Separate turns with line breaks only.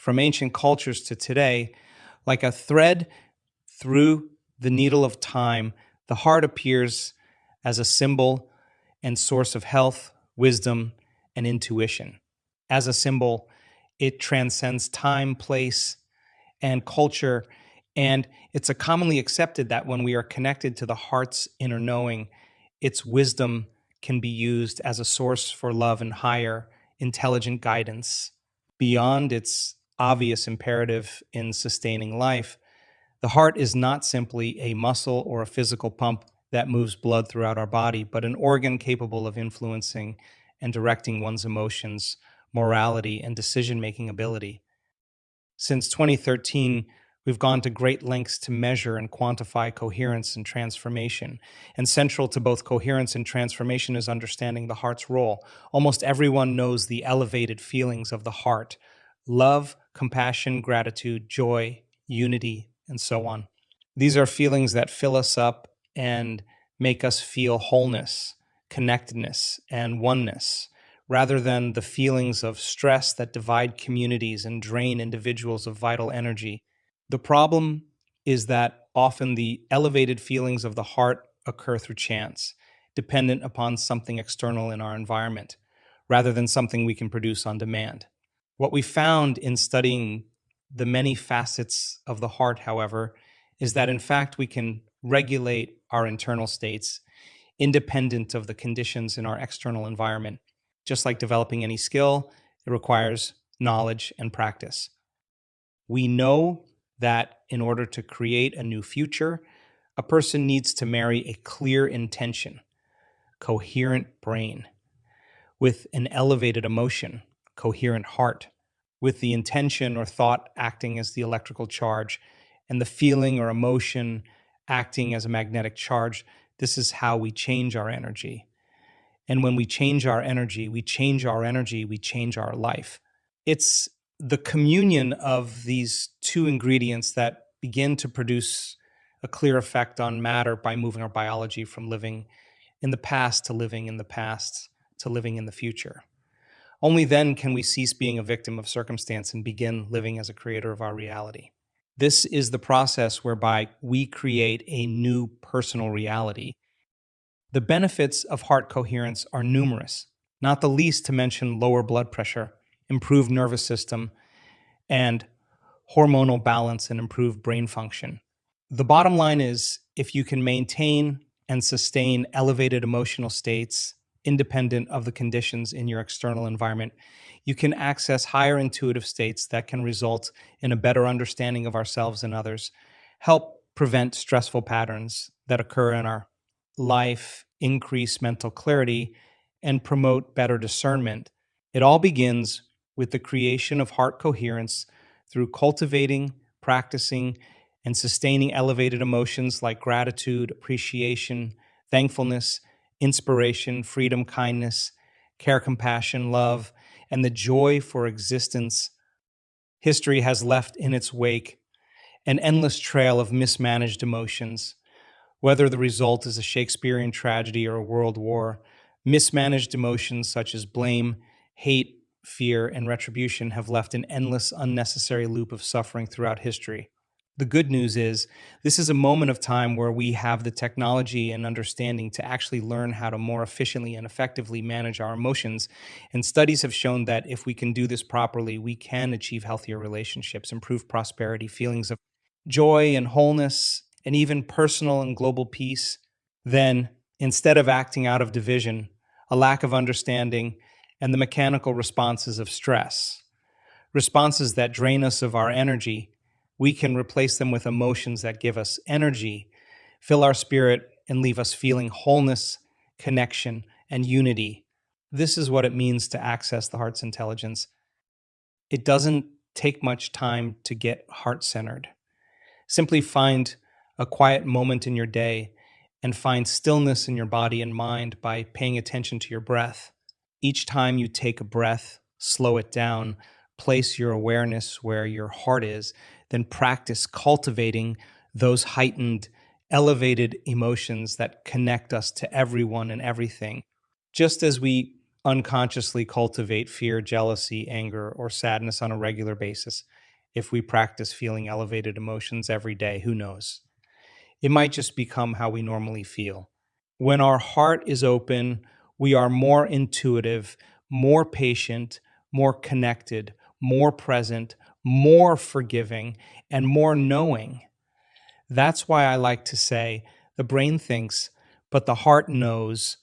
from ancient cultures to today, like a thread through the needle of time, the heart appears as a symbol and source of health, wisdom, and intuition. As a symbol, it transcends time, place, and culture. And it's a commonly accepted that when we are connected to the heart's inner knowing, its wisdom can be used as a source for love and higher, intelligent guidance. Beyond its obvious imperative in sustaining life, the heart is not simply a muscle or a physical pump that moves blood throughout our body, but an organ capable of influencing and directing one's emotions, morality, and decision making ability. Since 2013, we've gone to great lengths to measure and quantify coherence and transformation. And central to both coherence and transformation is understanding the heart's role. Almost everyone knows the elevated feelings of the heart: love, compassion, gratitude, joy, unity, and so on. These are feelings that fill us up and make us feel wholeness, connectedness, and oneness, rather than the feelings of stress that divide communities and drain individuals of vital energy. The problem is that often the elevated feelings of the heart occur through chance, dependent upon something external in our environment, rather than something we can produce on demand. What we found in studying the many facets of the heart, however, is that in fact we can regulate our internal states independent of the conditions in our external environment. Just like developing any skill, it requires knowledge and practice. We know that in order to create a new future, a person needs to marry a clear intention, coherent brain, with an elevated emotion, coherent heart, with the intention or thought acting as the electrical charge and the feeling or emotion acting as a magnetic charge. This is how we change our energy. And when we change our energy, we change our energy, we change our life. It's the communion of these two ingredients that begin to produce a clear effect on matter by moving our biology from living in the past to living in the past to living in the future. Only then can we cease being a victim of circumstance and begin living as a creator of our reality. This is the process whereby we create a new personal reality. The benefits of heart coherence are numerous, not the least to mention lower blood pressure, improved nervous system, and hormonal balance and improved brain function. The bottom line is, if you can maintain and sustain elevated emotional states independent of the conditions in your external environment, you can access higher intuitive states that can result in a better understanding of ourselves and others, help prevent stressful patterns that occur in our life, increase mental clarity, and promote better discernment. It all begins with the creation of heart coherence through cultivating, practicing, and sustaining elevated emotions like gratitude, appreciation, thankfulness, inspiration, freedom, kindness, care, compassion, love, and the joy for existence. History has left in its wake an endless trail of mismanaged emotions. Whether the result is a Shakespearean tragedy or a world war, mismanaged emotions such as blame, hate, fear, and retribution have left an endless, unnecessary loop of suffering throughout history. The good news is, this is a moment of time where we have the technology and understanding to actually learn how to more efficiently and effectively manage our emotions. And studies have shown that if we can do this properly, we can achieve healthier relationships, improve prosperity, feelings of joy and wholeness, and even personal and global peace. Then, instead of acting out of division, a lack of understanding, and the mechanical responses of stress, responses that drain us of our energy, we can replace them with emotions that give us energy, fill our spirit, and leave us feeling wholeness, connection, and unity. This is what it means to access the heart's intelligence. It doesn't take much time to get heart-centered. Simply find a quiet moment in your day and find stillness in your body and mind by paying attention to your breath. Each time you take a breath, slow it down, place your awareness where your heart is, then practice cultivating those heightened, elevated emotions that connect us to everyone and everything. Just as we unconsciously cultivate fear, jealousy, anger, or sadness on a regular basis if we practice feeling elevated emotions every day. Who knows? It might just become how we normally feel. When our heart is open, we are more intuitive, more patient, more connected, more present, more forgiving, and more knowing. That's why I like to say the brain thinks, but the heart knows